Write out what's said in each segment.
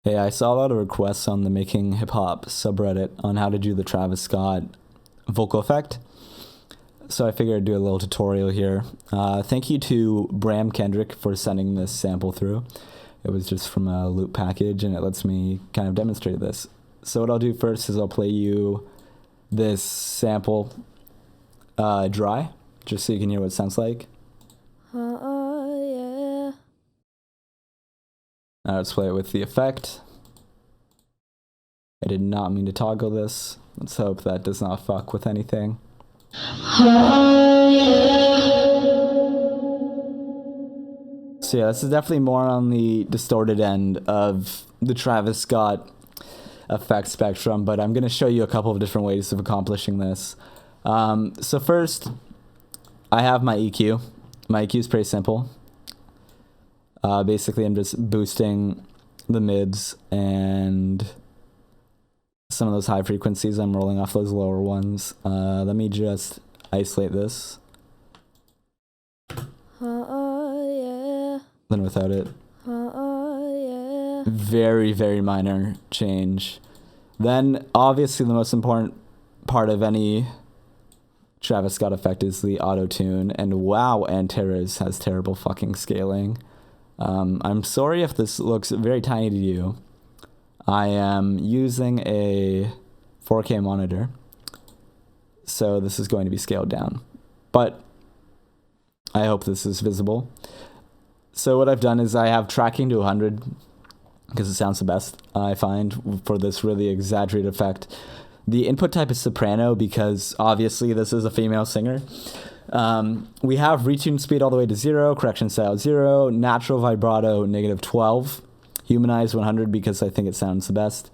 Hey, I saw a lot of requests on the Making Hip Hop subreddit on how to do the Travis Scott vocal effect. So I figured I'd do a little tutorial here. Thank you to BramKendrick for sending this sample through. It was just from a loop package and it lets me kind of demonstrate this. So what I'll do first is I'll play you this sample dry, just so you can hear what it sounds like. Yeah. Now let's play it with the effect. I did not mean to toggle this. Let's hope that does not fuck with anything. So yeah, this is definitely more on the distorted end of the Travis Scott effect spectrum, but I'm going to show you a couple of different ways of accomplishing this. So first, I have my EQ. My EQ is pretty simple. Basically, I'm just boosting the mids and some of those high frequencies. I'm rolling off those lower ones. Let me just isolate this. Yeah. Then without it. Yeah. Very, very minor change. Then, obviously, the most important part of any Travis Scott effect is the Autotune. And wow, Antares has terrible fucking scaling. I'm sorry if this looks very tiny to you. I am using a 4K monitor, so this is going to be scaled down. But I hope this is visible. So what I've done is I have tracking to 100 because it sounds the best, I find, for this really exaggerated effect. The input type is soprano because obviously this is a female singer. We have retune speed all the way to 0, correction style 0, natural vibrato -12, humanize 100 because I think it sounds the best.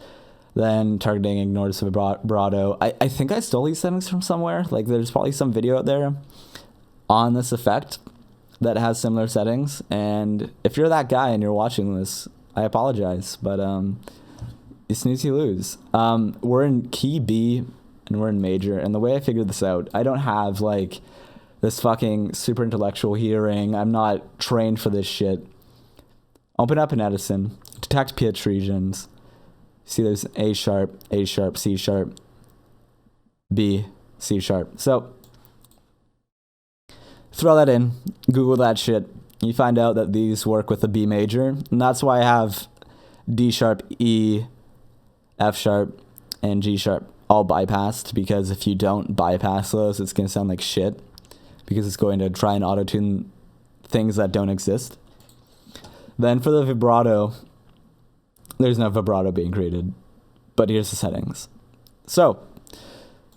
Then targeting ignores vibrato. I think I stole these settings from somewhere. Like there's probably some video out there on this effect that has similar settings. And if you're that guy and you're watching this, I apologize, but you snooze, you lose. We're in key B and we're in major. And the way I figured this out, I don't have like this fucking super intellectual hearing. I'm not trained for this shit. Open up in Edison, detect pitch regions. See there's A sharp, C sharp, B, C sharp. So throw that in, Google that shit. You find out that these work with a B major. And that's why I have D sharp, E, F sharp, and G sharp all bypassed. Because if you don't bypass those, it's going to sound like shit. Because it's going to try and auto-tune things that don't exist. Then for the vibrato, there's no vibrato being created. But here's the settings. So,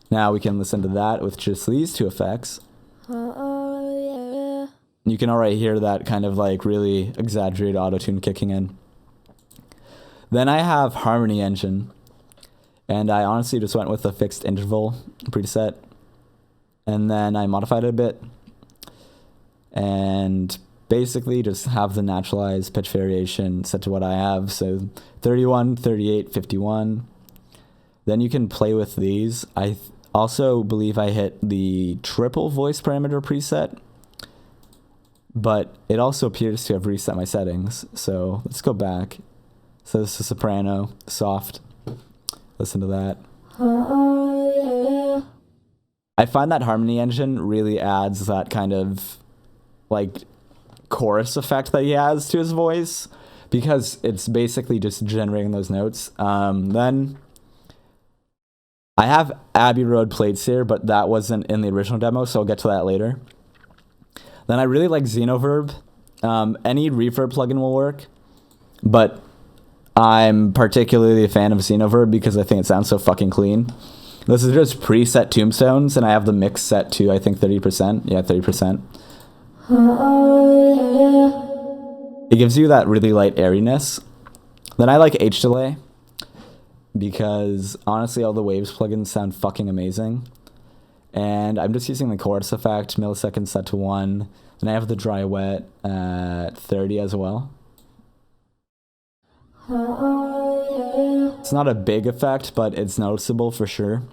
now we can listen to that with just these two effects. Yeah. You can already hear that kind of like really exaggerated auto-tune kicking in. Then I have Harmony Engine. And I honestly just went with a fixed interval preset. And then I modified it a bit. And basically just have the naturalized pitch variation set to what I have. So 31, 38, 51. Then you can play with these. I also believe I hit the triple voice parameter preset. But it also appears to have reset my settings. So let's go back. So this is soprano, soft. Listen to that. Yeah. I find that Harmony Engine really adds that kind of like chorus effect that he has to his voice because it's basically just generating those notes. Then I have Abbey Road plates here, but that wasn't in the original demo, so I'll get to that later. Then I really like Xenoverb. Any reverb plugin will work, but I'm particularly a fan of Xenoverb because I think it sounds so fucking clean. This is just preset tombstones, and I have the mix set to, I think, 30%. Yeah, 30%. It gives you that really light airiness. Then I like H-Delay, because honestly, all the Waves plugins sound fucking amazing. And I'm just using the chorus effect, milliseconds set to 1. Then I have the dry wet at 30 as well. It's not a big effect, but it's noticeable for sure.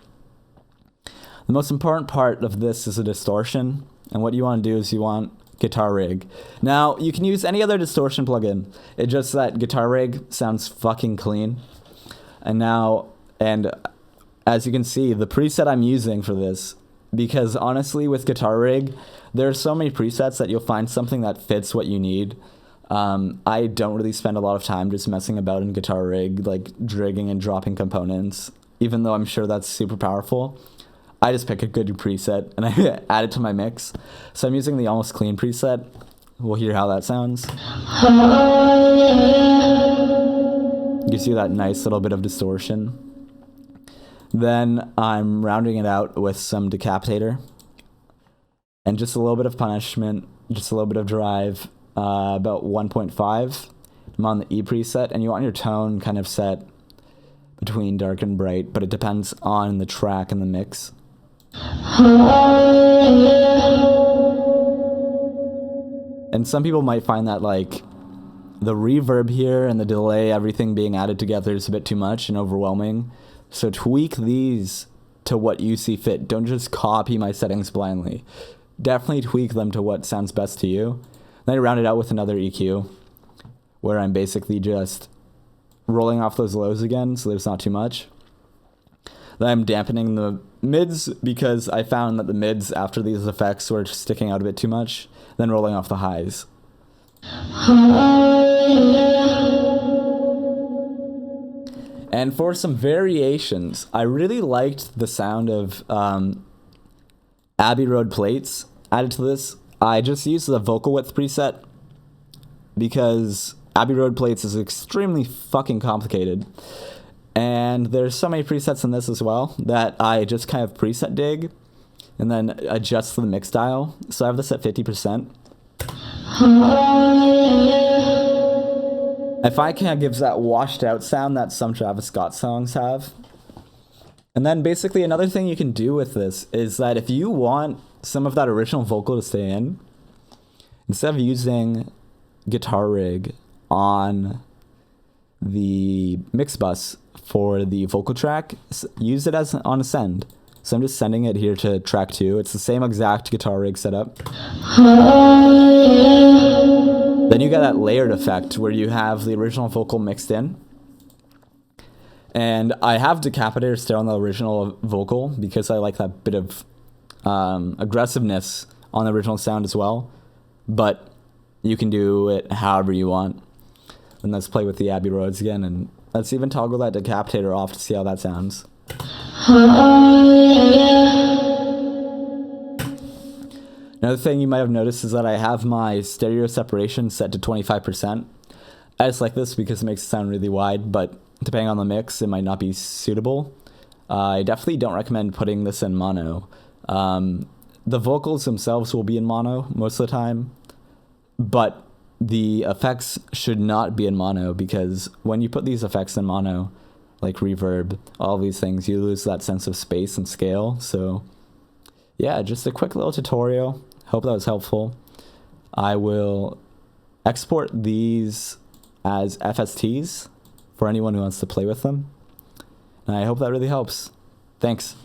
The most important part of this is a distortion. And what you want to do is you want Guitar Rig. Now, you can use any other distortion plugin. It's just that Guitar Rig sounds fucking clean. And as you can see, the preset I'm using for this, because honestly, with Guitar Rig, there are so many presets that you'll find something that fits what you need. I don't really spend a lot of time just messing about in Guitar Rig, like drigging and dropping components, even though I'm sure that's super powerful. I just pick a good preset and I add it to my mix. So I'm using the Almost Clean preset. We'll hear how that sounds. You see that nice little bit of distortion. Then I'm rounding it out with some decapitator. And just a little bit of punishment, just a little bit of drive, about 1.5. I'm on the E preset, and you want your tone kind of set between dark and bright, but it depends on the track and the mix. And some people might find that like the reverb here and the delay, everything being added together is a bit too much and overwhelming. So tweak these to what you see fit. Don't just copy my settings blindly. Definitely tweak them to what sounds best to you. Then I round it out with another EQ where I'm basically just rolling off those lows again so there's not too much. Then I'm dampening the mids because I found that the mids after these effects were sticking out a bit too much. Then rolling off the highs. And for some variations, I really liked the sound of Abbey Road plates added to this. I just used the vocal width preset because Abbey Road plates is extremely fucking complicated. And there's so many presets in this as well that I just kind of preset dig and then adjust the mix dial. So I have this at 50%. It kind of gives that washed out sound that some Travis Scott songs have. And then basically another thing you can do with this is that if you want some of that original vocal to stay in, instead of using Guitar Rig on the mix bus for the vocal track, use it as on a send. So I'm just sending it here to track 2. It's the same exact Guitar Rig setup. Then you get that layered effect where you have the original vocal mixed in. And I have decapitator still on the original vocal because I like that bit of aggressiveness on the original sound as well. But you can do it however you want. And let's play with the Abbey Roads again, and let's even toggle that decapitator off to see how that sounds. Another thing you might have noticed is that I have my stereo separation set to 25%. I just like this because it makes it sound really wide, but depending on the mix, it might not be suitable. I definitely don't recommend putting this in mono. The vocals themselves will be in mono most of the time, but the effects should not be in mono because when you put these effects in mono, like reverb, all these things, you lose that sense of space and scale. So yeah, just a quick little tutorial. Hope that was helpful. I will export these as FSTs for anyone who wants to play with them. And I hope that really helps. Thanks.